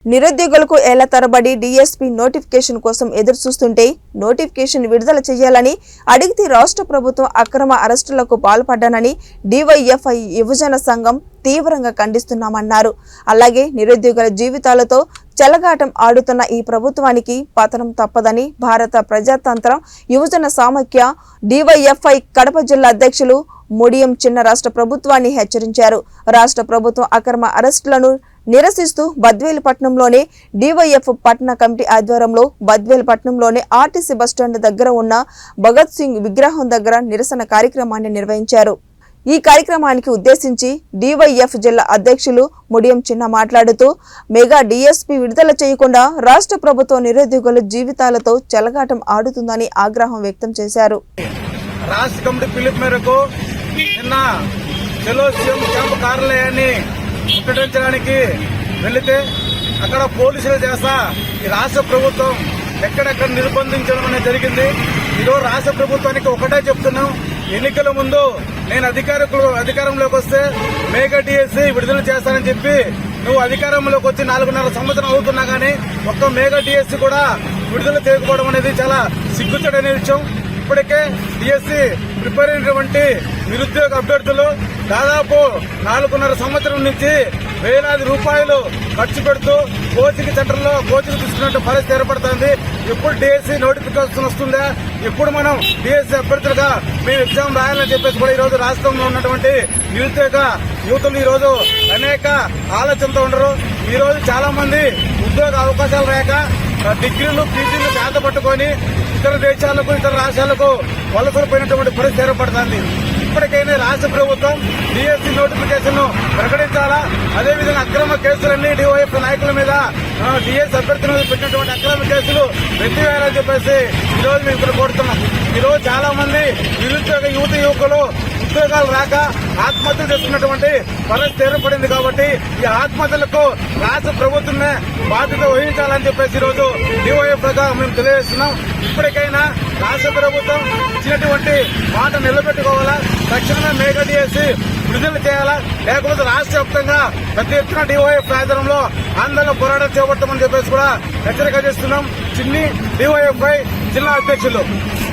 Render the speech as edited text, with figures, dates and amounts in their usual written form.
నిరుద్యోగులకు ఏళ్ల తరబడి డీఎస్పీ నోటిఫికేషన్ కోసం ఎదురుచూస్తుంటే నోటిఫికేషన్ విడుదల చేయాలని అడిగితే రాష్ట్ర ప్రభుత్వం అక్రమ అరెస్టులకు పాల్పడ్డానని డీవైఎఫ్ఐ యువజన సంఘం తీవ్రంగా ఖండిస్తున్నామన్నారు. అలాగే నిరుద్యోగుల జీవితాలతో చెలగాటం ఆడుతున్న ఈ ప్రభుత్వానికి పతనం తప్పదని భారత ప్రజాతంత్ర యువజన సమాఖ్య డీవైఎఫ్ఐ కడప జిల్లా అధ్యక్షులు ముడియం చిన్న రాష్ట్ర ప్రభుత్వాన్ని హెచ్చరించారు. రాష్ట్ర ప్రభుత్వం అక్రమ అరెస్టులను నిరసిస్తూ బద్వేలు పట్టణంలోని డీవైఎఫ్ పట్టణ కమిటీ ఆధ్వర్యంలో బద్వేలు పట్టణంలోని ఆర్టీసీ బస్టాండ్ దగ్గర ఉన్న భగత్ సింగ్ విగ్రహం దగ్గర నిరసన కార్యక్రమాన్ని నిర్వహించారు. ఈ కార్యక్రమానికి ఉద్దేశించి డీవైఎఫ్ జిల్లా అధ్యక్షులు ముడియం చిన్న మాట్లాడుతూ మెగా డీఎస్పీ విడుదల చేయకుండా రాష్ట్ర ప్రభుత్వం నిరుద్యోగుల జీవితాలతో చెలగాటం ఆడుతుందని ఆగ్రహం వ్యక్తం చేశారు. రాష్ట్ర కమిటీ పిలుపు మేరకు నిన్న చెలో సీఎం క్యాంపు కార్యాలయాన్ని ముట్టడించడానికి వెళితే అక్కడ పోలీసులు చేస్తా ఈ రాష్ట్ర ప్రభుత్వం ఎక్కడెక్కడ నిర్బంధించడం అనేది జరిగింది. ఈరోజు రాష్ట్ర ప్రభుత్వానికి ఒకటే చెప్తున్నాం, ఎన్నికల ముందు నేను అధికారంలోకి వస్తే మెగా డిఎస్సీ విడుదల చేస్తానని చెప్పి నువ్వు అధికారంలోకి వచ్చి 4.5 సంవత్సరం అవుతున్నా గానీ ఒక్క మెగా డిఎస్సీ కూడా విడుదల చేయకపోవడం అనేది చాలా సిగ్గుచేటనే విషయం. ఇప్పటికే డిఎస్సీ ప్రిపేర్ అయినటువంటి నిరుద్యోగ అభ్యర్థులు దాదాపు 4.5 సంవత్సరం నుంచి వేలాది రూపాయలు ఖర్చు పెడుతూ కోచింగ్ సెంటర్లో కోచింగ్ తీసుకున్నట్టు పరిస్థితి ఏర్పడుతుంది. ఎప్పుడు డిఎస్సీ నోటిఫికేషన్ వస్తుందా, ఎప్పుడు మనం డిఎస్సీ అభ్యర్థులుగా మేము ఎగ్జామ్ రాయాలని చెప్పేసి కూడా ఈ రోజు రాష్ట్రంలో ఉన్నటువంటి నిరుద్యోగ యువతులు ఈ రోజు అనేక ఆలోచనతో ఉండరు. ఈ రోజు చాలా మంది ఉద్యోగ అవకాశాలు లేక డిగ్రీలు పీజీలు చేత పట్టుకొని ఇతర దేశాలకు ఇతర రాష్ట్రాలకు వలసలు పోయినటువంటి పరిస్థితి ఏర్పడుతుంది. ఇప్పటికైనా రాష్ట్ర ప్రభుత్వం డిఎస్సీ నోటిఫికేషన్ ప్రకటించాలా, అదేవిధంగా అక్రమ కేసులన్నీ డివైఎఫ్ నాయకుల మీద డిఎస్సీ అభ్యర్థుల మీద పెట్టినటువంటి అక్రమ కేసులు ఎత్తివేయాలని చెప్పేసి ఈ రోజు మేము ఇక్కడ కోరుతున్నాం. ఈ రోజు చాలా మంది నిరుద్యోగ యువకులు ఉద్యోగాలు రాక ఆత్మహత్యలు చేసుకున్నటువంటి పరిస్థితి ఏర్పడింది. కాబట్టి ఈ ఆత్మహత్యలకు రాష్ట్ర ప్రభుత్వమే బాధ్యత వహించాలని చెప్పేసి ఈ రోజు డివైఎఫ్ గా మేము తెలియజేస్తున్నాం. ఇప్పటికైనా రాష్ట్ర ప్రభుత్వం ఇచ్చినటువంటి మాట నిలబెట్టుకోవాలా, తక్షణమే మెగా డిఎస్సీ విడుదల చేయాలా, లేకపోతే రాష్ట్ర వ్యాప్తంగా పెద్ద ఎత్తున డివైఎఫ్ ఆధ్వర్యంలో ఆందోళన పోరాటం చేపడతామని చెప్పేసి కూడా హెచ్చరిక చేస్తున్నాం. చిన్ని డివైఎఫ్ఐ జిల్లా అధ్యక్షులు.